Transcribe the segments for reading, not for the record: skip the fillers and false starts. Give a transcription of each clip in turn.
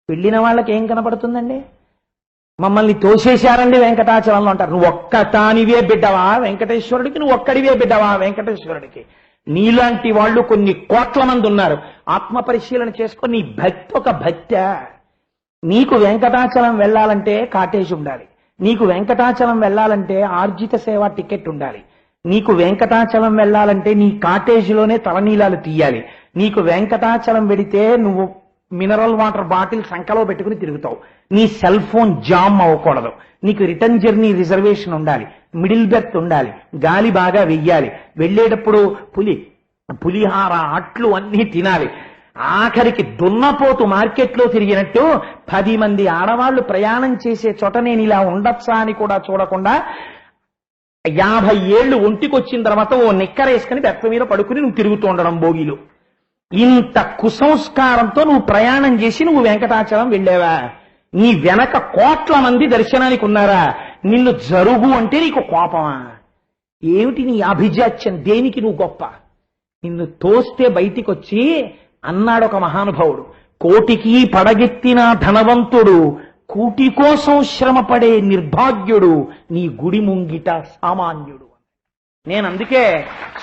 వెళ్ళిన వాళ్ళకి ఏం కనపడుతుందండి? మమ్మల్ని తోసేశారండి వెంకటాచలంలో అంటారు. నువ్వు ఒక్కటానివే బిడ్డవా వెంకటేశ్వరుడికి, నువ్వు ఒక్కడివే బిడ్డవా వెంకటేశ్వరుడికి. నీలాంటి వాళ్ళు కొన్ని కోట్ల మంది ఉన్నారు. ఆత్మ పరిశీలన చేసుకొని నీ భక్తి ఒక భక్త్యా? నీకు వెంకటాచలం వెళ్ళాలంటే కాటేజ్ ఉండాలి, నీకు వెంకటాచలం వెళ్ళాలంటే ఆర్జిత సేవ టికెట్ ఉండాలి, నీకు వెంకటాచలం వెళ్ళాలంటే నీ కాటేజీలోనే తలనీలాలు తీయాలి, నీకు వెంకటాచలం వెడితే నువ్వు మినరల్ వాటర్ బాటిల్ సంకలో పెట్టుకుని తిరుగుతావు, నీ సెల్ ఫోన్ జామ్ అవ్వకూడదు, నీకు రిటర్న్ జర్నీ రిజర్వేషన్ ఉండాలి, మిడిల్ బెర్త్ ఉండాలి, గాలి బాగా వెయ్యాలి, వెళ్ళేటప్పుడు పులిహార అట్లు అన్నీ తినాలి, ఆఖరికి దున్నపోతు మార్కెట్లో తిరిగినట్టు 10 మంది ఆడవాళ్లు ప్రయాణం చేసే చోట నేను ఇలా ఉండొచ్చా అని కూడా చూడకుండా 50 ఏళ్లు ఒంటికొచ్చిన తర్వాత ఓ నిక్కరేసుకుని బెత్త మీద పడుకుని నువ్వు తిరుగుతూ ఉండడం బోగిలు. ఇంత కుసంస్కారంతో నువ్వు ప్రయాణం చేసి నువ్వు వెంకటాచలం వెళ్ళావా? నీ వెనక కోట్ల మంది దర్శనానికి ఉన్నారా? నిన్ను జరుగు అంటే నీకు కోపమా? ఏమిటి నీ అభిజాత్యం? దేనికి నువ్వు గొప్ప? నిన్ను తోస్తే బయటికి వచ్చి అన్నాడు ఒక మహానుభావుడు, కోటికి పడగెత్తిన ధనవంతుడు, కూటి కోసం శ్రమపడే నిర్భాగ్యుడు, నీ గుడి ముంగిట సామాన్యుడు. నేను అందుకే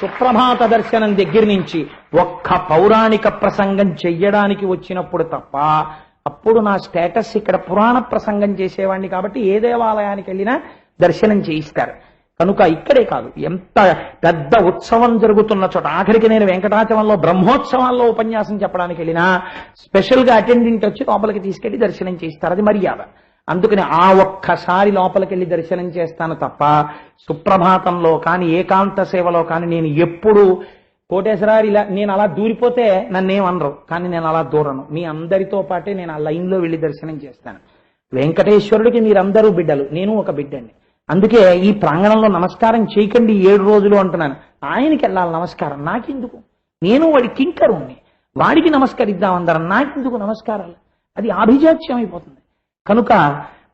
సుప్రభాత దర్శనం దగ్గర నుంచి ఒక్క పౌరాణిక ప్రసంగం చెయ్యడానికి వచ్చినప్పుడు తప్ప, అప్పుడు నా స్టేటస్ ఇక్కడ పురాణ ప్రసంగం చేసేవాడిని కాబట్టి ఏ దేవాలయానికి వెళ్ళినా దర్శనం చేయిస్తారు. కనుక ఇక్కడే కాదు, ఎంత పెద్ద ఉత్సవం జరుగుతున్న చోట, ఆఖరికి నేను వెంకటాచలంలో బ్రహ్మోత్సవాల్లో ఉపన్యాసం చెప్పడానికి వెళ్ళినా స్పెషల్ గా అటెండెంట్ వచ్చి లోపలికి తీసుకెళ్లి దర్శనం చేయిస్తారు. అది మర్యాద. అందుకని ఆ ఒక్కసారి లోపలికి వెళ్ళి దర్శనం చేస్తాను తప్ప సుప్రభాతంలో కానీ ఏకాంత సేవలో కానీ నేను ఎప్పుడు కోటేశ్వరారు ఇలా నేను అలా దూరిపోతే నన్నేమనరు, కానీ నేను అలా దూరను. మీ అందరితో పాటే నేను ఆ లైన్లో వెళ్ళి దర్శనం చేస్తాను. వెంకటేశ్వరుడికి మీరందరూ బిడ్డలు, నేను ఒక బిడ్డండి. అందుకే ఈ ప్రాంగణంలో నమస్కారం చేయకండి 7 రోజులు అంటున్నాను. ఆయనకి వెళ్ళాలి నమస్కారం, నాకెందుకు? నేను వాడి కింకరుణ్ణి, వాడికి నమస్కరిద్దాం అందరం, నాకెందుకు నమస్కారాలు? అది ఆభిజాత్యం అయిపోతుంది. కనుక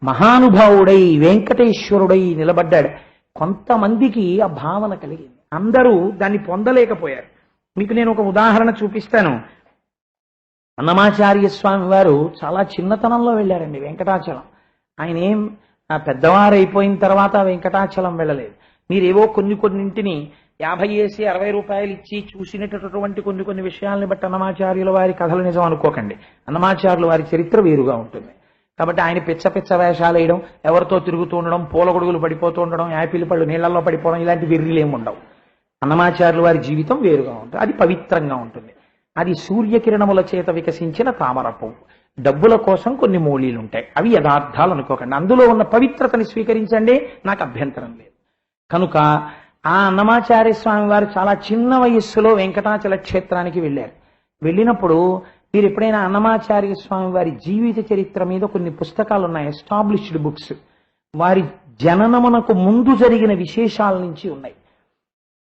మహానుభావుడై వెంకటేశ్వరుడై నిలబడ్డాడు. కొంతమందికి ఆ భావన కలిగింది, అందరూ దాన్ని పొందలేకపోయారు. మీకు నేను ఒక ఉదాహరణ చూపిస్తాను. అన్నమాచార్య స్వామి వారు చాలా చిన్నతనంలో వెళ్ళారండి వెంకటాచలం. ఆయన ఏం పెద్దవారు అయిపోయిన తర్వాత వెంకటాచలం వెళ్ళలేదు. మీరేవో కొన్నింటిని 50 వేసి 60 రూపాయలు ఇచ్చి చూసినటువంటి కొన్ని విషయాల్ని బట్టి అన్నమాచార్యుల వారి కథలు నిజం అనుకోకండి. అన్నమాచార్యుల వారి చరిత్ర వేరుగా ఉంటుంది. కాబట్టి ఆయన పిచ్చ వేషాలు వేయడం, ఎవరితో తిరుగుతూ ఉండడం, పూల గొడుగులు పడిపోతూ ఉండడం, యాపిల్ పళ్ళు నీళ్లలో పడిపోవడం, ఇలాంటి వెర్రిలేమి ఉండవు. అన్నమాచార్యుల వారి జీవితం వేరుగా ఉంటుంది. అది పవిత్రంగా ఉంటుంది. అది సూర్యకిరణముల చేత వికసించిన తామర పువ్వు. డబ్బుల కోసం కొన్ని మూలీలు ఉంటాయి, అవి యథార్థాలు అనుకోకండి. అందులో ఉన్న పవిత్రతని స్వీకరించండి, నాకు అభ్యంతరం లేదు. కనుక ఆ అన్నమాచార్య స్వామి వారు చాలా చిన్న వయస్సులో వెంకటాచల క్షేత్రానికి వెళ్ళారు. వెళ్ళినప్పుడు మీరు ఎప్పుడైనా అన్నమాచార్య స్వామి వారి జీవిత చరిత్ర మీద కొన్ని పుస్తకాలు ఉన్నాయి, ఎస్టాబ్లిష్డ్ బుక్స్. వారి జననమునకు ముందు జరిగిన విశేషాల నుంచి ఉన్నాయి.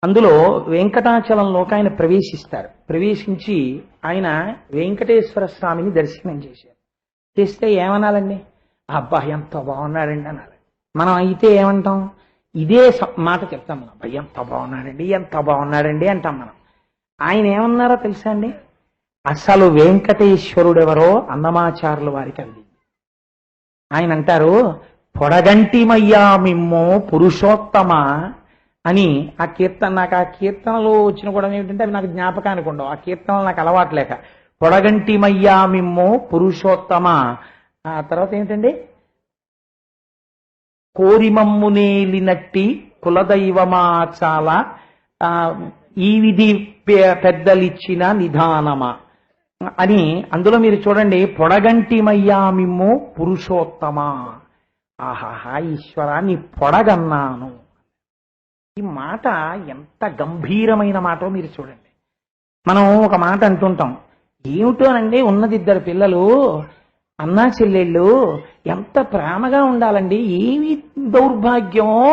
అందులో వెంకటాచలంలోకి ఆయన ప్రవేశిస్తారు. ప్రవేశించి ఆయన వెంకటేశ్వర స్వామిని దర్శనం చేశారు. చేస్తే ఏమనాలండి? అబ్బా ఎంత బాగున్నాడండి అనాలి. మనం అయితే ఏమంటాం? ఇదే మాట చెప్తాం మనం, అబ్బా ఎంత బాగున్నాడండి, ఎంత బాగున్నాడండి అంటాం మనం. ఆయన ఏమన్నారో తెలుసా అండి? అసలు వెంకటేశ్వరుడెవరో అన్నమాచార్యుల వారికి అందింది. ఆయన అంటారు, పొడగంటిమయ్యా మిమ్మో పురుషోత్తమ అని. ఆ కీర్తన, నాకు ఆ కీర్తనలో వచ్చిన కూడా ఏమిటంటే అవి నాకు జ్ఞాపకానికి ఉండవు, ఆ కీర్తనలు నాకు అలవాట్లేక. పొడగంటిమయ్యా మిమ్మో పురుషోత్తమ. ఆ తర్వాత ఏమిటండి? కోరిమమ్మునేలినట్టి కులదైవమా చాలా ఈ విధి పెద్దలిచ్చిన నిధానమా అని. అందులో మీరు చూడండి, పొడగంటిమయ్యా మిమ్మో పురుషోత్తమ. ఆహాహా ఈశ్వరా నీ పొడగన్నాను. ఈ మాట ఎంత గంభీరమైన మాటో మీరు చూడండి. మనం ఒక మాట అంటుంటాం, ఏమిటోనండి ఉన్నది 2 పిల్లలు, అన్నా చెల్లెళ్ళు ఎంత ప్రేమగా ఉండాలండి, ఏమి దౌర్భాగ్యమో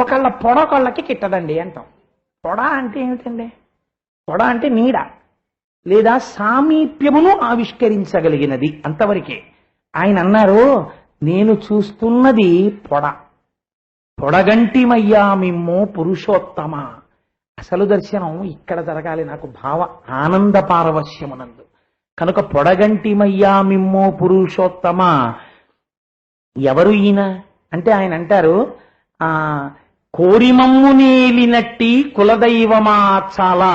ఒకళ్ళ పొడొకళ్ళకి కిట్టదండి అంటాం. పొడ అంటే ఏమిటండి? పొడ అంటే నీడ లేదా సామీప్యమును ఆవిష్కరించగలిగినది, అంతవరకే. ఆయన అన్నారు, నేను చూస్తున్నది పొడ. పొడగంటిమయ్యా మిమ్మో పురుషోత్తమ. అసలు దర్శనం ఇక్కడ జరగాలి నాకు భావ ఆనంద పారవశ్యమునందు. కనుక పొడగంటిమయ్యా మిమ్మో పురుషోత్తమ. ఎవరు ఈయన అంటే ఆయన అంటారు, ఆ కోరిమమ్ము నేలినట్టి కులదైవమా చాలా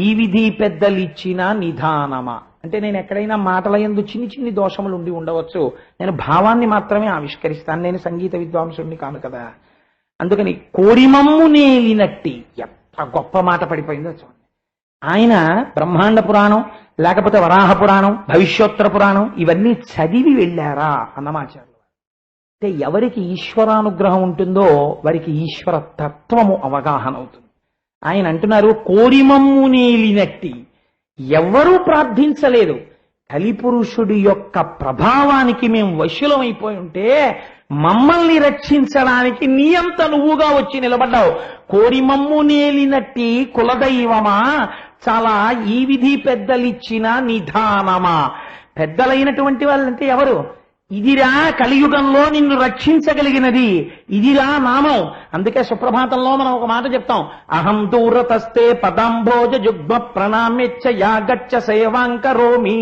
ఈ విధి పెద్దలిచ్చిన నిధానమా. అంటే నేను ఎక్కడైనా మాటల యందు చిన్ని చిన్ని దోషములు ఉండి ఉండవచ్చు, నేను భావాన్ని మాత్రమే ఆవిష్కరిస్తాను, నేను సంగీత విద్వాంసుడిని కాను కదా. అందుకని కోరిమమ్ము నేలినట్టి, ఎంత గొప్ప మాట పడిపోయిందో చూడండి. ఆయన బ్రహ్మాండ పురాణం లేకపోతే వరాహ పురాణం భవిష్యోత్తర పురాణం ఇవన్నీ చదివి వెళ్ళారా అన్నమాచార్యులు. అంటే ఎవరికి ఈశ్వరానుగ్రహం ఉంటుందో వారికి ఈశ్వర తత్వము అవగాహన అవుతుంది. ఆయన అంటున్నారు కోరిమమ్ము నేలినట్టి, ఎవ్వరూ ప్రార్థించలేదు, కలిపురుషుడి యొక్క ప్రభావానికి మేము వశులమైపోయి ఉంటే మమ్మల్ని రక్షించడానికి నీ అంత నువ్వుగా వచ్చి నిలబడ్డావు. కోరిమమ్ము నేలినట్టి కులదైవమా చాలా ఈ విధి పెద్దలిచ్చిన నిధానమా. పెద్దలైనటువంటి వాళ్ళంటే ఎవరు? ఇదిరా కలియుగంలో నిన్ను రక్షించగలిగినది, ఇదిరా నామం. అందుకే సుప్రభాతంలో మనం ఒక మాట చెప్తాం, అహం దూరతస్తే పదాంభోజ జుగ్మ ప్రణామ్యచ్చ యాగచ్చ సేవాంకరోమి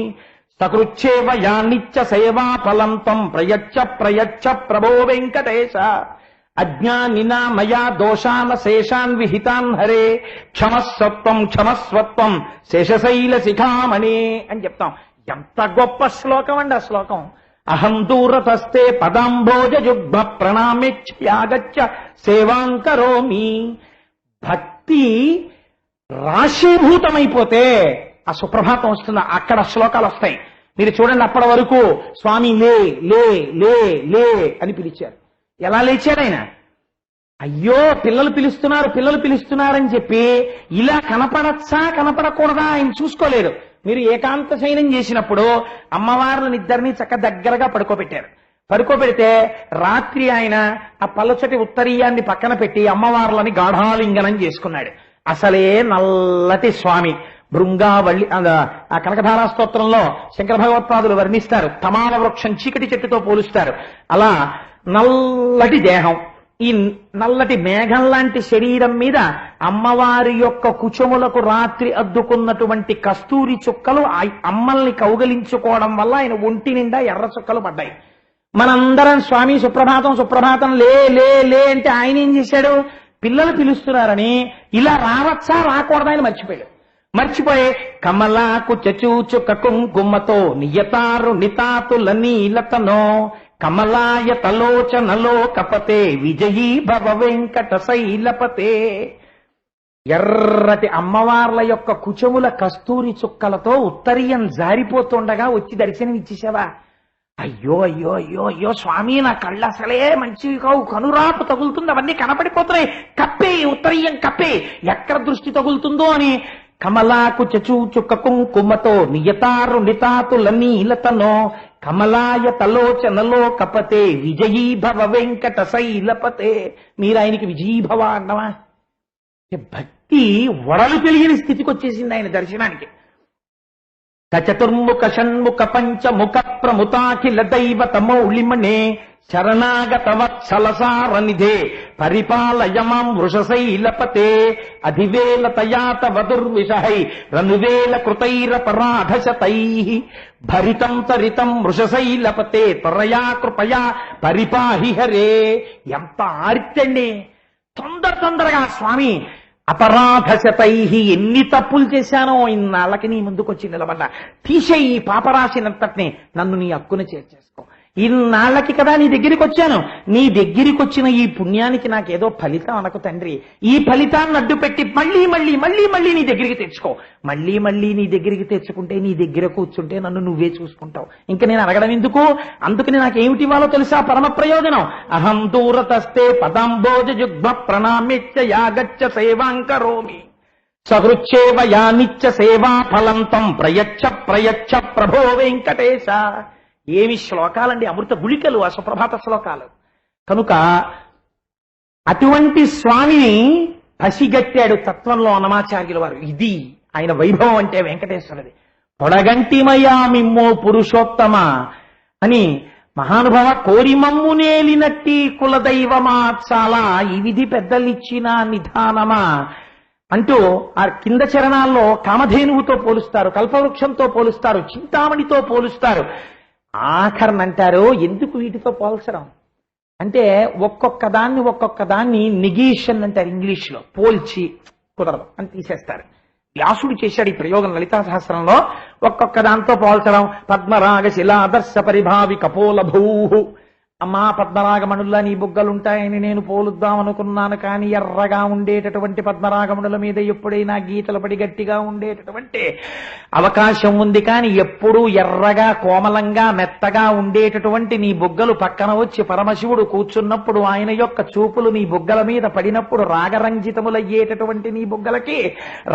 సకృచ్చేవ యానిచ్చ సేవా ఫలం త్వం ప్రయచ్చ ప్రయచ్చ ప్రభో వెంకటేశ. అజ్ఞానినా మయా దోషాన శేషాన్ విహితాన్ హరే క్షమస్వత్వం క్షమస్వత్వం శేషశైల శిఖామణి అని చెప్తాం. ఎంత గొప్ప శ్లోకం అండి ఆ శ్లోకం. అహం దూరతస్తే పదాంభోజ జుగ్మ ప్రణామిచ్చ యాగచ్చ సేవాంకరోమి. భక్తి రాశీభూతమైపోతే ఆ సుప్రభాతం వస్తుంది, అక్కడ శ్లోకాలు వస్తాయి. మీరు చూడండి, అప్పటి వరకు స్వామి లే లే లే లే అని పిలిచారు. ఎలా లేచాడు ఆయన? అయ్యో పిల్లలు పిలుస్తున్నారని చెప్పి ఇలా కనపడచ్చా కనపడకూడదా ఆయన చూసుకోలేరు. మీరు ఏకాంత శయనం చేసినప్పుడు అమ్మవార్లను ఇద్దరిని చక్క దగ్గరగా పడుకోబెడితే రాత్రి ఆయన ఆ పలుచటి ఉత్తరీయాన్ని పక్కన పెట్టి అమ్మవార్లని గాఢాలింగనం చేసుకున్నాడు. అసలే నల్లటి స్వామి. భృంగావళి ఆ కనకధారా స్తోత్రంలో శంకర భగవత్పాదులు వర్ణిస్తారు, తమాల వృక్షం చీకటి చెట్టుతో పోలుస్తారు. అలా నల్లటి దేహం, ఈ నల్లటి మేఘం లాంటి శరీరం మీద అమ్మవారి యొక్క కుచములకు రాత్రి అద్దుకున్నటువంటి కస్తూరి చుక్కలు అమ్మల్ని కౌగలించుకోవడం వల్ల ఆయన ఒంటి నిండా ఎర్ర చుక్కలు పడ్డాయి. మనందరం స్వామి సుప్రభాతం లే లే లే అంటే ఆయన ఏం చేశాడు? పిల్లలు పిలుస్తున్నారని ఇలా రావచ్చా రాకూడదా అని మర్చిపోయి కమలాకు చచూచుక కుంకుమతో నియతారు నితాతుల నీలతనో కమలాయ తలోచనలో కపతే విజయీ భవ వెంకట శైలపతే. ఎర్రటి అమ్మవార్ల యొక్క కుచముల కస్తూరి చుక్కలతో ఉత్తరీయం జారిపోతుండగా వచ్చి దర్శనం ఇచ్చేసావా? అయ్యో అయ్యో అయ్యో అయ్యో స్వామి, నా కళ్ళు అసలే మంచివి కావు, కనురాపు తగులుతుంది, అవన్నీ కనపడిపోతున్నాయి, కప్పే ఉత్తరీయం కప్పే, ఎక్కడ దృష్టి తగులుతుందో అని కమలాకు చచూచుక కుంకుమతో నియతారు నితాతుల నీలతనో కమలాయ తలోచనలో కపతే విజయీ భవ వెంకట శైలపతే. మీరు ఆయనకి విజయీభవ అన్నవా? భక్తి వడలు తెలియని స్థితికి వచ్చేసింది ఆయన దర్శనానికి. చతుర్ముఖ షణ్ముఖ పంచముఖ ప్రముతాఖిల దైవత మౌళిమణే శరణాగత వత్సలసార నిధే పరిపాలయమాం వృషశైలపతే. అధివేల తయాత వదుర్విషహై రనువేల కృతైరపరాధశతై భరితం తరితం వృషశైలపతే త్వరయా కృపయా పరిపాహి హరే. ఎంత ఆర్తండి! తొందరగా స్వామి అపరాధశతై, ఎన్ని తప్పులు చేశానో ఇన్నాళ్ళకి నీ ముందుకొచ్చి నిలబడ్డా, తీసేయి ఈ పాపరాశినంతటిని, నన్ను నీ హక్కున చేర్చేసుకో. ఇన్నాళ్ళకి కదా నీ దగ్గరికి వచ్చాను, నీ దగ్గరికి వచ్చిన ఈ పుణ్యానికి నాకేదో ఫలితం అనకు తండ్రి. ఈ ఫలితాన్ని అడ్డు పెట్టి మళ్ళీ మళ్ళీ మళ్ళీ మళ్ళీ నీ దగ్గరికి తెచ్చుకో. మళ్ళీ మళ్ళీ నీ దగ్గరికి తెచ్చుకుంటే, నీ దగ్గర కూర్చుంటే నన్ను నువ్వే చూసుకుంటావు. ఇంకా నేను అడగడం ఎందుకు? అందుకని నాకేమిటి ఇవ్వాలో తెలుసా పరమ ప్రయోజనం? అహం దూరతస్తే పదాంబోజ జుగ్మ ప్రణామిచ్చ యాగచ్చ సేవాంకరోమి సహృచ్చేవ యానిచ్చ సేవా ఫలం త్వం ప్రయచ్చ ప్రయచ్చ ప్రభో వెంకటేశ. ఏమి శ్లోకాలండి, అమృత గుళికలు ఆ సుప్రభాత శ్లోకాలు. కనుక అటువంటి స్వామిని పసిగట్టాడు తత్వంలో అన్నమాచార్యుల వారు. ఇది ఆయన వైభవం అంటే వెంకటేశ్వరుడి. పొడగంటిమయా మిమ్మో పురుషోత్తమ అని మహానుభావ కోరిమమ్ము నేలినట్టి కులదైవమా చాలా ఈ విధి పెద్దలిచ్చిన నిధానమా. అంటూ ఆ కింద చరణాల్లో కామధేనువుతో పోలుస్తారు, కల్పవృక్షంతో పోలుస్తారు, చింతామణితో పోలుస్తారు. ఆఖరనంటారు ఎందుకు వీటితో పోల్చడం అంటే ఒక్కొక్క దాన్ని నెగేషన్ అంటారు ఇంగ్లీష్లో, పోల్చి కుదరదు అని తీసేస్తారు. వ్యాసుడు చేశాడు ఈ ప్రయోగం లలితా సహస్రంలో. ఒక్కొక్క దాంతో పోల్చడం. పద్మరాగ శిలాదర్శ పరిభావి కపోలభూ, అమ్మా పద్మరాగమణుల్లా నీ బుగ్గలుంటాయని నేను పోలుద్దాం అనుకున్నాను, కానీ ఎర్రగా ఉండేటటువంటి పద్మరాగమణుల మీద ఎప్పుడైనా గీతలు పడి గట్టిగా ఉండేటటువంటి అవకాశం ఉంది, కానీ ఎప్పుడూ ఎర్రగా కోమలంగా మెత్తగా ఉండేటటువంటి నీ బుగ్గలు పక్కన వచ్చి పరమశివుడు కూర్చున్నప్పుడు ఆయన యొక్క చూపులు నీ బుగ్గల మీద పడినప్పుడు రాగరంజితములయ్యేటటువంటి నీ బుగ్గలకి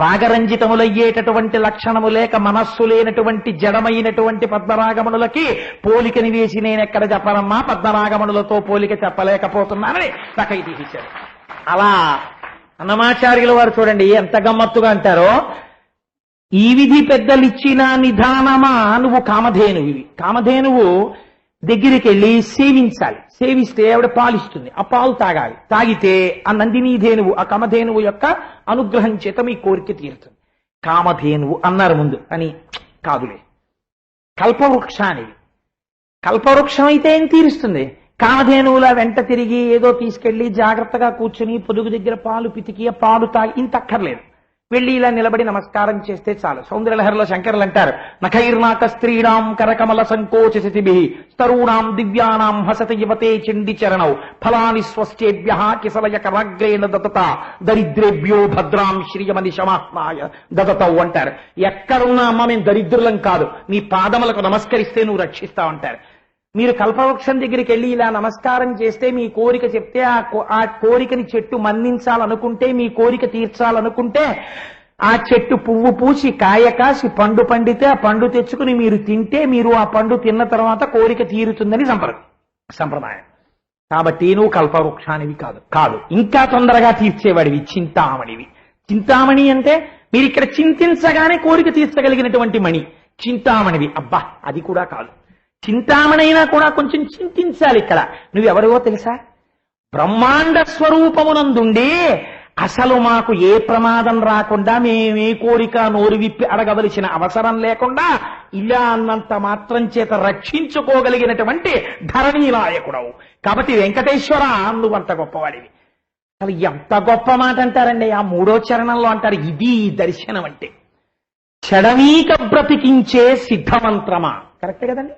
రాగరంజితములయ్యేటటువంటి లక్షణము లేక మనస్సు లేనటువంటి జడమైనటువంటి పద్మరాగమణులకి పోలికని వేసి నేనెక్కడ చెప్పనమ్మా, పద్మరాగమణులతో పోలిక చెప్పలేకపోతున్నానని నాకు తీశారు. అలా అన్నమాచార్యుల వారు చూడండి ఎంత గమ్మత్తుగా అంటారో, ఈ విధి పెద్దలిచ్చిన నిధానమా నువ్వు కామధేనువి. కామధేనువు దగ్గరికి వెళ్ళి సేవించాలి, సేవిస్తే ఆవిడ పాలిస్తుంది, ఆ పాలు తాగాలి, తాగితే ఆ నందినీధేనువు ఆ కామధేనువు యొక్క అనుగ్రహం చేత మీ కోరిక తీరుతుంది. కామధేనువు అన్నారు ముందు అని కాదులే, కల్పవృక్షానివి. కల్పవృక్షం అయితే ఏం తీరుస్తుంది? కామధేనువుల వెంట తిరిగి ఏదో తీసుకెళ్లి జాగ్రత్తగా కూర్చుని పొదుగు దగ్గర పాలు పితికి పాలు తాగి ఇంత అక్కర్లేదు. వెళ్ళి ఇలా నిలబడి నమస్కారం చేస్తే చాలు. సౌందర్యలహరిలో శంకరులు అంటారు, నఖైర్నాక స్త్రీణాం కరకమల సంకోచసితిభిః స్తరూణాం దివ్యానాం హసతి యువతే చండి చరణౌ ఫలాని స్వస్యేభ్యః కిసలయ కరాగ్రేణ దదత దరిద్రేభ్యో భద్రాం శ్రియమని శమాత్మాయ దదతౌ అంటారు. ఎక్కడున్నా అమ్మ మేము దరిద్రులం కాదు, మీ పాదములకు నమస్కరిస్తే నువ్వు రక్షిస్తావు అంటారు. మీరు కల్పవృక్షం దగ్గరికి వెళ్ళి ఇలా నమస్కారం చేస్తే మీ కోరిక చెప్తే ఆ కోరికని చెట్టు మన్నించాలనుకుంటే, మీ కోరిక తీర్చాలనుకుంటే ఆ చెట్టు పువ్వు పూసి కాయ కాసి పండు పండితే ఆ పండు తెచ్చుకుని మీరు తింటే మీరు ఆ పండు తిన్న తర్వాత కోరిక తీరుతుందని సంప్రదాయం. కాబట్టి నువ్వు కల్పవృక్షానివి కాదు, ఇంకా తొందరగా తీర్చేవాడివి చింతామణివి. చింతామణి అంటే మీరు ఇక్కడ చింతించగానే కోరిక తీర్చగలిగినటువంటి మణి చింతామణివి. అబ్బా అది కూడా కాదు, చింతామణైనా కూడా కొంచెం చింతించాలి. ఇక్కడ నువ్వెవరివో తెలుసా? బ్రహ్మాండ స్వరూపమునందుండి అసలు మాకు ఏ ప్రమాదం రాకుండా మేమే కోరిక నోరు విప్పి అడగవలసిన అవసరం లేకుండా ఇలా అన్నంత మాత్రం చేత రక్షించుకోగలిగినటువంటి ధరణీ నాయకుడవు. కాబట్టి వెంకటేశ్వర నువ్వంత గొప్పవాడివి. అసలు ఎంత గొప్ప మాట అంటారండి ఆ 3వ చరణంలో అంటారు, ఇది దర్శనం అంటే. చెడనీక బ్రతికించే సిద్ధమంత్రమా, కరెక్టే కదండి?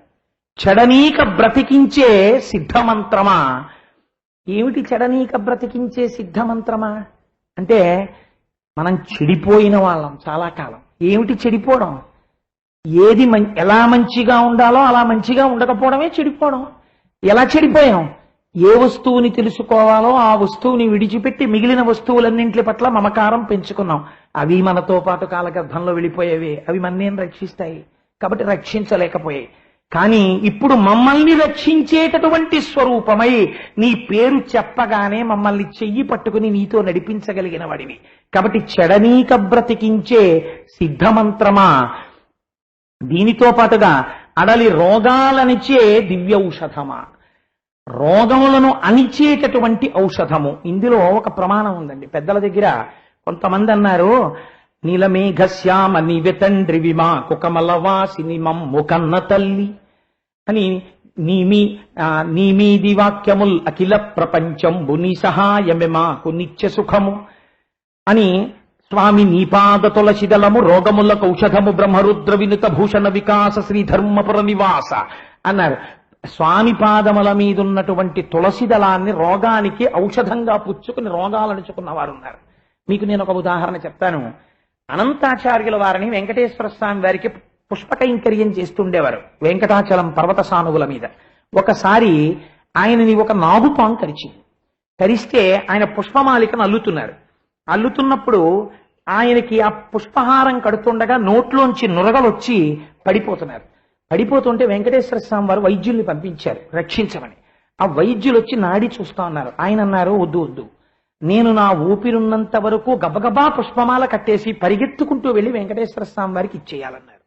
చెడనీక బ్రతికించే సిద్ధమంత్రమా. ఏమిటి చెడనీక బ్రతికించే సిద్ధమంత్రమా అంటే మనం చెడిపోయిన వాళ్ళం చాలా కాలం. ఏమిటి చెడిపోవడం? ఏది ఎలా మంచిగా ఉండాలో అలా మంచిగా ఉండకపోవడమే చెడిపోవడం. ఎలా చెడిపోయాం? ఏ వస్తువుని తెలుసుకోవాలో ఆ వస్తువుని విడిచిపెట్టి మిగిలిన వస్తువులన్నింటి పట్ల మమకారం పెంచుకున్నాం. అవి మనతో పాటు కాలగర్భంలో వెళ్ళిపోయేవి, అవి మన్నేం రక్షిస్తాయి కాబట్టి రక్షించలేకపోయాయి. కానీ ఇప్పుడు మమ్మల్ని రక్షించేటటువంటి స్వరూపమై నీ పేరు చెప్పగానే మమ్మల్ని చెయ్యి పట్టుకుని నీతో నడిపించగలిగిన వాడివి. కాబట్టి చెడనీక బ్రతికించే సిద్ధమంత్రమా. దీనితో పాటుగా అడలి రోగాలనిచే దివ్య ఔషధమా, రోగములను అణిచేటటువంటి ఔషధము. ఇందులో ఒక ప్రమాణం ఉందండి పెద్దల దగ్గర. కొంతమంది అన్నారు, నీలమేఘశ్యామ నీవెతండ్రి విమా కుకమలవాసిని మమ్ము కన్న తల్లి అని నీమీది వాక్యముల్ అఖిల ప్రపంచంబు నీ సహాయమే మాకు నిత్య సుఖము అని స్వామి నీపాద తులసిదలము రోగములకు ఔషధము బ్రహ్మరుద్ర వినుత భూషణ వికాస శ్రీధర్మపుర నివాస అన్నారు. స్వామి పాదముల మీదున్నటువంటి తులసిదళాన్ని రోగానికి ఔషధంగా పుచ్చుకుని రోగాలనుచుకున్న వారు ఉన్నారు. మీకు నేను ఒక ఉదాహరణ చెప్తాను. అనంతాచార్యుల వారిని వెంకటేశ్వర స్వామి వారికి పుష్ప కైంకర్యం చేస్తుండేవారు వెంకటాచలం పర్వత సానువుల మీద. ఒకసారి ఆయనని ఒక నాగుపాము కరిచింది. కరిస్తే ఆయన పుష్పమాలికను అల్లుతున్నప్పుడు ఆయనకి ఆ పుష్పహారం కడుతుండగా నోట్లోంచి నురగలొచ్చి పడిపోతుంటే వెంకటేశ్వర స్వామి వారు వైద్యుల్ని పంపించారు రక్షించమని. ఆ వైద్యులు వచ్చి నాడి చూస్తా ఉన్నారు. ఆయన అన్నారు, వద్దు, నేను నా ఊపిరున్నంత వరకు గబగబా పుష్పమాల కట్టేసి పరిగెత్తుకుంటూ వెళ్లి వెంకటేశ్వర స్వామి వారికి ఇచ్చేయాలన్నారు.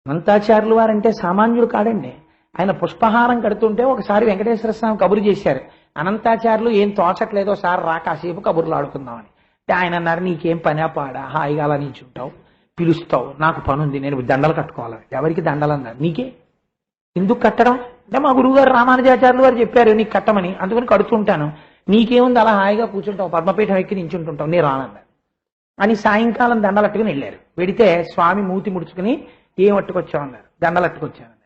అనంతాచార్యులు వారంటే సామాన్యుడు కాడండి. ఆయన పుష్పహారం కడుతుంటే ఒకసారి వెంకటేశ్వర స్వామి కబురు చేశారు. అనంతాచార్యులు ఏం తోచట్లేదో సార్ రా కాసేపు కబుర్లు ఆడుకుందామని. ఆయన అన్నారు, నీకేం పని పాడా, హాయిగా అలా నించుంటావు, పిలుస్తావు, నాకు పని ఉంది, నేను దండలు కట్టుకోవాలి. ఎవరికి దండలు అన్నారు? నీకే. ఎందుకు కట్టడం అంటే మా గురువుగారు రామానుజాచార్యులు వారు చెప్పారు నీకు కట్టమని, అందుకని కడుతుంటాను. నీకేముంది, అలా హాయిగా కూర్చుంటావు, పద్మపీఠం ఎక్కి నించుంటుంటావు, నేను రానన్నారు అని సాయంకాలం దండలట్టుకుని వెళ్ళారు. వెడితే స్వామి మూతి ముడుచుకుని ఏం అట్టుకొచ్చావన్నారు. దండలు అట్టుకొచ్చానన్నారు.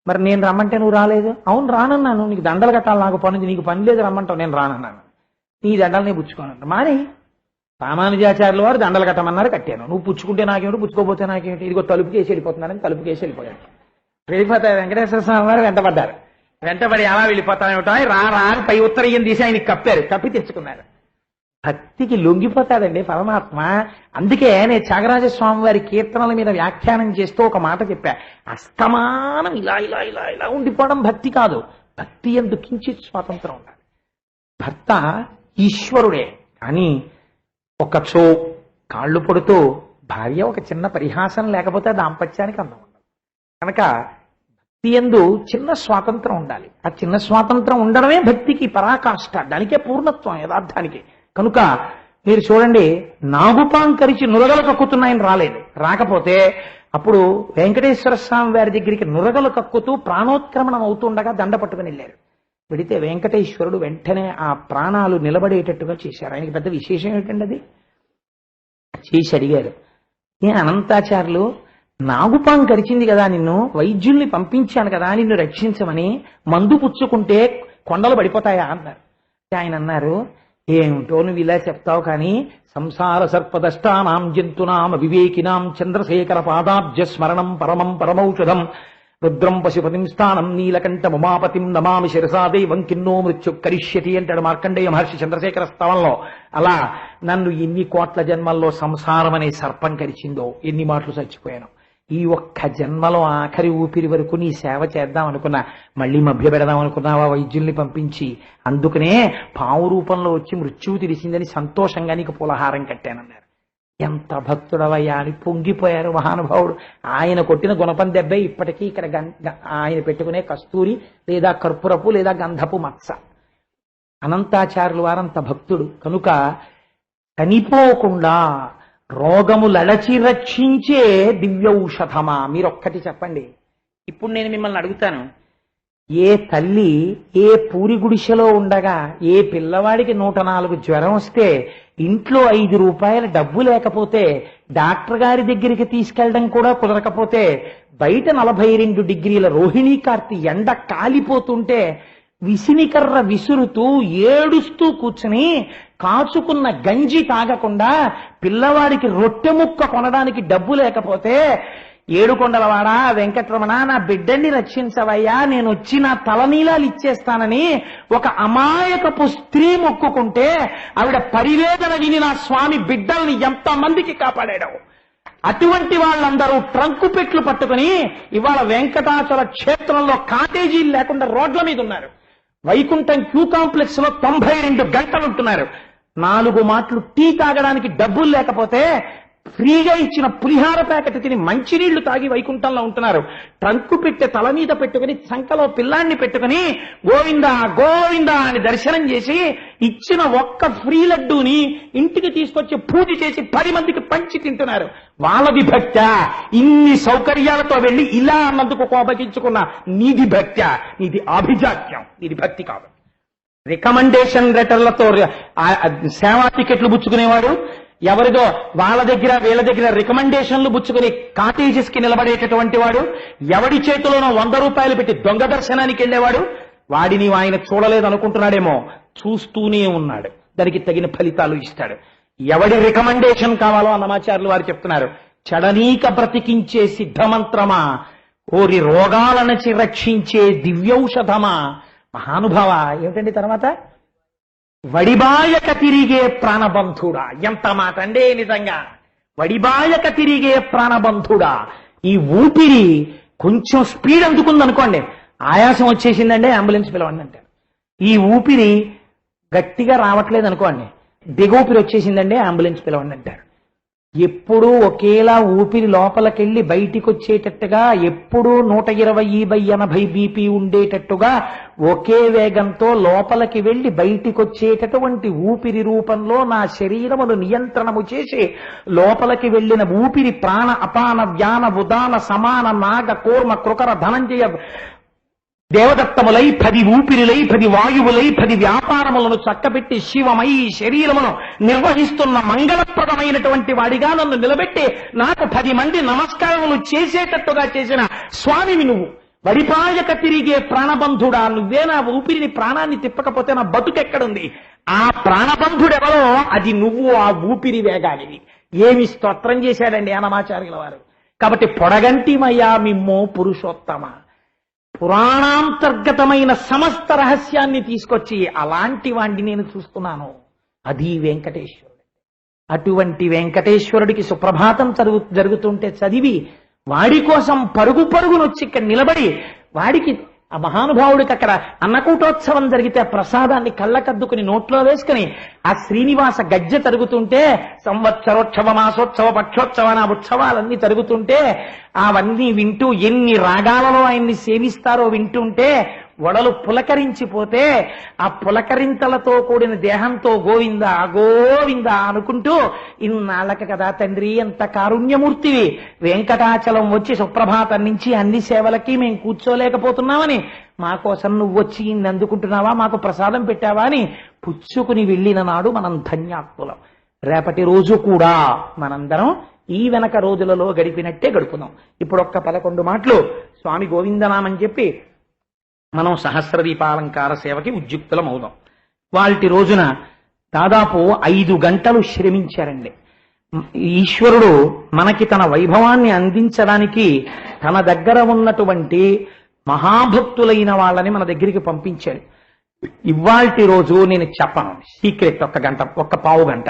మరి నేను రమ్మంటే నువ్వు రాలేదు. అవును రానన్నాను, నీకు దండలు కట్టాలి, నాకు పని ఉంది, నీకు పని లేదు రమ్మంటావు, నేను రానన్నాను. నీ దండలు నేను పుచ్చుకోనంట. మాని రామానుజాచార్యుల వారు దండలు కట్టమన్నారు, కట్టాను. నువ్వు పుచ్చుకుంటే నాకేమిటి, పుచ్చుకోపోతే నాకేమిటి, ఇదిగో తలుపుకేసి వెళ్ళిపోతున్నానని తలుపుకేసి వెళ్ళిపోయాడు. వెళ్ళిపోతారు. వెంకటేశ్వర స్వామి వారు వెంటబడ్డారు. వెంటబడి ఎలా వెళ్ళిపోతానేమిటో రా రా అని పై ఉత్తరీయం తీసి ఆయనకి కప్పారు. కప్పి తెచ్చుకున్నారు. భక్తికి లొంగిపోతాడండి పరమాత్మ. అందుకే నేను త్యాగరాజస్వామి వారి కీర్తనల మీద వ్యాఖ్యానం చేస్తూ ఒక మాట చెప్పా, అస్తమానం ఇలా ఇలా ఇలా ఇలా ఉండిపోవడం భక్తి కాదు. భక్తి యందు కించిత్ స్వాతంత్రం ఉండాలి. భర్త ఈశ్వరుడే, కానీ ఒకచో కాళ్ళు పడుతూ భార్య ఒక చిన్న పరిహాసం లేకపోతే దాంపత్యానికి అందం ఉండదు. కనుక భక్తి యందు చిన్న స్వాతంత్రం ఉండాలి. ఆ చిన్న స్వాతంత్రం ఉండడమే భక్తికి పరాకాష్ఠ, దానికే పూర్ణత్వం యథార్థానికి. కనుక మీరు చూడండి, నాగుపాంకరిచి నురగలు కక్కుతున్నాయని రాలేదు. రాకపోతే అప్పుడు వెంకటేశ్వర స్వామి వారి దగ్గరికి నురగలు కక్కుతూ ప్రాణోత్క్రమణం అవుతుండగా దండ పట్టుకుని వెళ్ళారు. వెడితే వెంకటేశ్వరుడు వెంటనే ఆ ప్రాణాలు నిలబడేటట్టుగా చేశారు. ఆయనకి పెద్ద విశేషం ఏమిటండి, అది చేసి అడిగారు, ఏ అనంతాచార్యులు, నాగుపాం కరిచింది కదా నిన్ను, వైద్యుల్ని పంపించాను కదా నిన్ను రక్షించమని, మందు పుచ్చుకుంటే కొండలు పడిపోతాయా అన్నారు. ఆయన అన్నారు, ఏమిటో నువ్వు ఇలా చెప్తావు, కానీ సంసార సర్పదష్టానాం జంతునాం వివేకినాం చంద్రశేఖర పాదాబ్జ స్మరణం పరమం పరమౌషధం రుద్రం పశుపతిం స్థానం నీలకంఠ ఉమాపతిం నమామి శిరసా దైవం కిన్నో మృత్యు కరిష్యతి అంటాడు మార్కండేయ మహర్షి చంద్రశేఖర స్థవంలో. అలా నన్ను ఎన్ని కోట్ల జన్మల్లో సంసారం అనే సర్పం కరిచిందో, ఎన్ని మాటలు చచ్చిపోయాను. ఈ ఒక్క జన్మలో ఆఖరి ఊపిరి వరకు నీ సేవ చేద్దాం అనుకున్నా, మళ్ళీ మభ్య పెడదాం అనుకున్నావా వైద్యుల్ని పంపించి, అందుకనే పావు రూపంలో వచ్చి మృత్యువు తెలిసిందని సంతోషంగా నీకు పులహారం కట్టానన్నారు. ఎంత భక్తుడవయ్యా అని పొంగిపోయారు మహానుభావుడు. ఆయన కొట్టిన గుణపం దెబ్బే ఇప్పటికీ ఇక్కడ ఆయన పెట్టుకునే కస్తూరి లేదా కర్పూరపు లేదా గంధపు మత్స. అనంతాచార్యుల వారంత భక్తుడు కనుక చనిపోకుండా రోగములడచి రక్షించే దివ్యౌషధమా. మీరొక్కటి చెప్పండి. ఇప్పుడు నేను మిమ్మల్ని అడుగుతాను, ఏ తల్లి ఏ పూరి గుడిసెలో ఉండగా ఏ పిల్లవాడికి 104 జ్వరం వస్తే ఇంట్లో 5 రూపాయల డబ్బు లేకపోతే డాక్టర్ గారి దగ్గరికి తీసుకెళ్ళడం కూడా కుదరకపోతే బయట 42 డిగ్రీల రోహిణీ కార్తీ ఎండ కాలిపోతుంటే విసినికర్ర విసురుతూ ఏడుస్తూ కూర్చుని కాచుకున్న గంజి తాగకుండా పిల్లవాడికి రొట్టె ముక్క కొనడానికి డబ్బు లేకపోతే, ఏడుకొండలవాడా వెంకటరమణ నా బిడ్డని రక్షించవయ్యా, నేను వచ్చి నా తలనీలాలు ఇచ్చేస్తానని ఒక అమాయకపు స్త్రీ మొక్కుకుంటే ఆవిడ పరివేదన విని నా స్వామి బిడ్డల్ని ఎంతమందికి కాపాడాడు. అటువంటి వాళ్ళందరూ ట్రంకు పెట్లు పట్టుకుని ఇవాళ వెంకటాచల క్షేత్రంలో కాటేజీలు లేకుండా రోడ్ల మీద ఉన్నారు. వైకుంఠం క్యూ కాంప్లెక్స్ లో 92 గంటలు ఉంటున్నారు. 4 మాటలు టీ తాగడానికి డబ్బులు లేకపోతే ఫ్రీగా ఇచ్చిన పులిహార ప్యాకెట్ తిని మంచినీళ్లు తాగి వైకుంఠంలో ఉంటున్నారు. ట్రంకు పెట్టే తల మీద పెట్టుకుని సంకలో పిల్లాన్ని పెట్టుకుని గోవిందా గోవిందా అని దర్శనం చేసి ఇచ్చిన ఒక్క ఫ్రీ లడ్డూని ఇంటికి తీసుకొచ్చి పూజ చేసి 10 మందికి పంచి తింటున్నారు. వాళ్ళది భక్త. ఇన్ని సౌకర్యాలతో వెళ్ళి ఇలా అన్నందుకు కోపగించుకున్న నీది భక్త, నీది అభిజాత్యం, నీది భక్తి కాదు. రికమెండేషన్ లెటర్లతో సేవా టికెట్లు పుచ్చుకునేవాడు, ఎవరిదో వాళ్ళ దగ్గర వీళ్ళ దగ్గర రికమెండేషన్లు పుచ్చుకుని కాటేజెస్ కి నిలబడేటటువంటి వాడు, ఎవడి చేతిలోనో 100 రూపాయలు పెట్టి దొంగ దర్శనానికి వెళ్ళేవాడు, వాడిని ఆయన చూడలేదు అనుకుంటున్నాడేమో, చూస్తూనే ఉన్నాడు, దానికి తగిన ఫలితాలు ఇస్తాడు. ఎవడి రికమెండేషన్ కావాలో అన్నమాచార్యులు వారు చెప్తున్నారు, చడనీక బ్రతికించే సిద్ధమంత్రమా, ఓరి రోగాలనచి రక్షించే దివ్యౌషధమా. మహానుభావ ఏమిటండి తర్వాత, వడిబాయక తిరిగే ప్రాణబంధుడా. ఎంత మాట అండే నిజంగా, వడిబాయక తిరిగే ప్రాణబంధుడా. ఈ ఊపిరి కొంచెం స్పీడ్ అందుకుందనుకోండి, ఆయాసం వచ్చేసిందంటే అంబులెన్స్ పిలవండి అంటారు. ఈ ఊపిరి గట్టిగా రావట్లేదు అనుకోండి, దిగ ఊపిరి వచ్చేసిందంటే అంబులెన్స్ పిలవండి అంటారు. ఎప్పుడూ ఒకేలా ఊపిరి లోపలికెళ్ళి బయటికి వచ్చేటట్టుగా, ఎప్పుడూ 120/80 బీపీ ఉండేటట్టుగా ఒకే వేగంతో లోపలికి వెళ్లి బయటికి వచ్చేటటువంటి ఊపిరి రూపంలో నా శరీరమును నియంత్రణము చేసి లోపలికి వెళ్లిన ఊపిరి ప్రాణ అపాన వ్యాన ఉదాన సమాన నాగ కూర్మ కృకర ధనంజయ దేవదత్తములై 10 ఊపిరిలై 10 వాయువులై 10 వ్యాపారములను చక్కబెట్టి శివమై శరీరమును నిర్వహిస్తున్న మంగళప్రదమైనటువంటి వాడిగా నన్ను నిలబెట్టి నాకు 10 మంది నమస్కారములు చేసేటట్టుగా చేసిన స్వామివి నువ్వు. వడిపాయక తిరిగే ప్రాణబంధుడా, నువ్వే నా ఊపిరిని ప్రాణాన్ని తిప్పకపోతే నా బతుకెక్కడుంది? ఆ ప్రాణబంధుడెవరో అది నువ్వు, ఆ ఊపిరి వేగానివి. ఏమి స్తోత్రం చేశాడండి అన్నమాచార్యుల వారు. కాబట్టి పొడగంటిమయ్యా మిమ్మో పురుషోత్తమ, పురాణాంతర్గతమైన సమస్త రహస్యాన్ని తీసుకొచ్చి అలాంటి వాణ్ణి నేను చూస్తున్నాను. అది వెంకటేశ్వరుడు. అటువంటి వెంకటేశ్వరుడికి సుప్రభాతం జరుగుతుంటే చదివి వాడి కోసం పరుగు పరుగునొచ్చి ఇక్కడ నిలబడి వాడికి ఆ మహానుభావుడికి అక్కడ అన్నకూటోత్సవం జరిగితే ఆ ప్రసాదాన్ని కళ్ళకద్దుకుని నోట్లో వేసుకుని ఆ శ్రీనివాస గజ్జె తరుగుతుంటే, సంవత్సరోత్సవ మాసోత్సవ పక్షోత్సవ నా ఉత్సవాలన్నీ తరుగుతుంటే అవన్నీ వింటూ ఎన్ని రాగాలలో ఆయన్ని సేవిస్తారో వింటుంటే వడలు పులకరించిపోతే ఆ పులకరింతలతో కూడిన దేహంతో గోవిందా గోవిందా అనుకుంటూ, ఇన్నాళ్ళకి కదా తండ్రి ఎంత కారుణ్యమూర్తివి, వెంకటాచలం వచ్చి సుప్రభాతం నుంచి అన్ని సేవలకి మేము కూర్చోలేకపోతున్నామని మా కోసం నువ్వు వచ్చి ఇన్ని అందుకుంటున్నావా, మాకు ప్రసాదం పెట్టావా అని పుచ్చుకుని వెళ్ళిన నాడు మనం ధన్యాత్ములం. రేపటి రోజు కూడా మనందరం ఈ వెనక రోజులలో గడిపినట్టే గడుపుదాం. ఇప్పుడు ఒక్క 11 మాటలు స్వామి గోవిందనామని చెప్పి మనం సహస్రదీపాలంకార సేవకి ఉద్యుక్తులం అవుదాం. వాటి రోజున దాదాపు 5 గంటలు శ్రమించారండి. ఈశ్వరుడు మనకి తన వైభవాన్ని అందించడానికి తన దగ్గర ఉన్నటువంటి మహాభక్తులైన వాళ్ళని మన దగ్గరికి పంపించాడు. ఇవాల్టి రోజు నేను చెప్పను, సీక్రెట్. 1 గంట, 1 గంట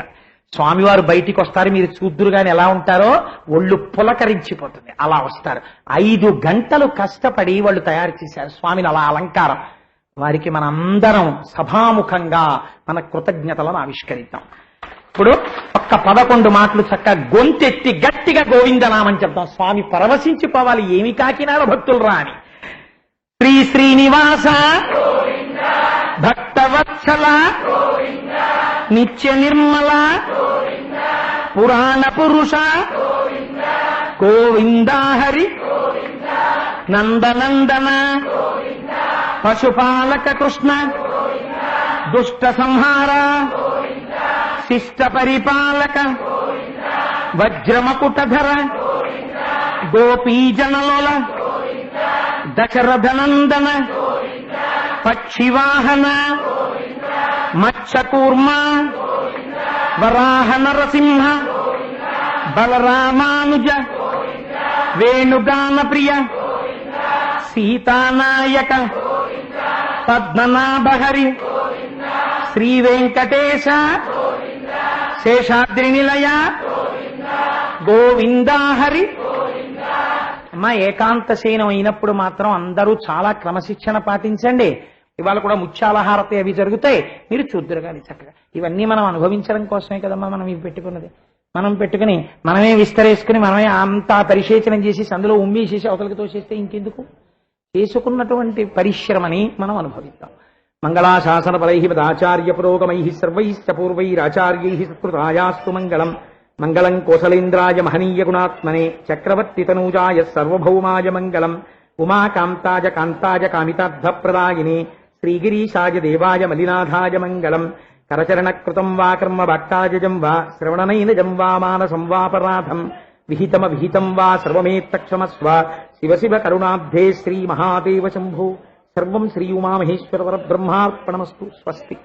స్వామివారు బయటికి వస్తారు, మీరు చూద్దురు గాని ఎలా ఉంటారో ఒళ్ళు పులకరించిపోతుంది, అలా వస్తారు. 5 గంటలు కష్టపడి వాళ్ళు తయారు చేశారు స్వామిని అలా అలంకారం. వారికి మనందరం సభాముఖంగా మన కృతజ్ఞతలను ఆవిష్కరిద్దాం. ఇప్పుడు 11 మాటలు చక్కగా గొంతెత్తి గట్టిగా గోవిందనామని చెప్తాం. స్వామి పరవశించిపోవాలి, ఏమి కాకినాడ భక్తులు రా అని. శ్రీ శ్రీనివాస భక్తవత్సల నిత్య నిర్మల పురాణ పురుష గోవిందా హరి నందనందన పశుపాలక కృష్ణ దుష్ట సంహార శిష్ట పరిపాలక వజ్రమకుటధర గోపీజనలోల దశరథనందన పక్షివాహన మత్స్యకూర్మ వరాహ నరసింహ బలరామానుజ వేణుగాన ప్రియ సీతానాయక పద్మనాభహరి శ్రీ వెంకటేశ శేషాద్రి నిలయ గోవిందా హరి. అమ్మా, ఏకాంత శయనం అయినప్పుడు మాత్రం అందరూ చాలా క్రమశిక్షణ పాటించండి. ఇవాళ కూడా ముత్యాలహారతి అవి జరుగుతాయి, మీరు చూద్దరు కానీ చక్కగా. ఇవన్నీ మనం అనుభవించడం కోసమే కదమ్మా మనం ఇవి పెట్టుకున్నది. మనం పెట్టుకుని మనమే విస్తరేసుకుని మనమే అంతా పరిశేచనం చేసి అందులో ఉమ్మేసేసి అవతలకి తోసేస్తే ఇంకెందుకు? చేసుకున్నటువంటి పరిశ్రమని మనం అనుభవిస్తాం. మంగళాశాసన పరై పదాచార్య పురోగమై సర్వైశ్చ పూర్వైరాచార్యై సత్కృతాయాస్తు మంగళం. మంగళం కోసలేంద్రాయ మహనీయ గుణాత్మనే చక్రవర్తి తనూజాయ సర్వభౌమాయ మంగళం. ఉమాకాంతాయ కాంతాయ కామితార్థప్రదాయినే శ్రీగిరీశాయ దేవాయ మలినాథాయ మంగళం. కరచరణకృతం వా కర్మ భక్తాజం వా శ్రవణనైనజం వా మానసం వాపరాధం విహితం వా సర్వమేత్తక్షమస్వ. శివ శివ కరుణాబ్ధే శ్రీ మహాదేవ శంభో. సర్వం శ్రీ ఉమామహేశ్వర పరబ్రహ్మార్పణమస్తు. స్వస్తి.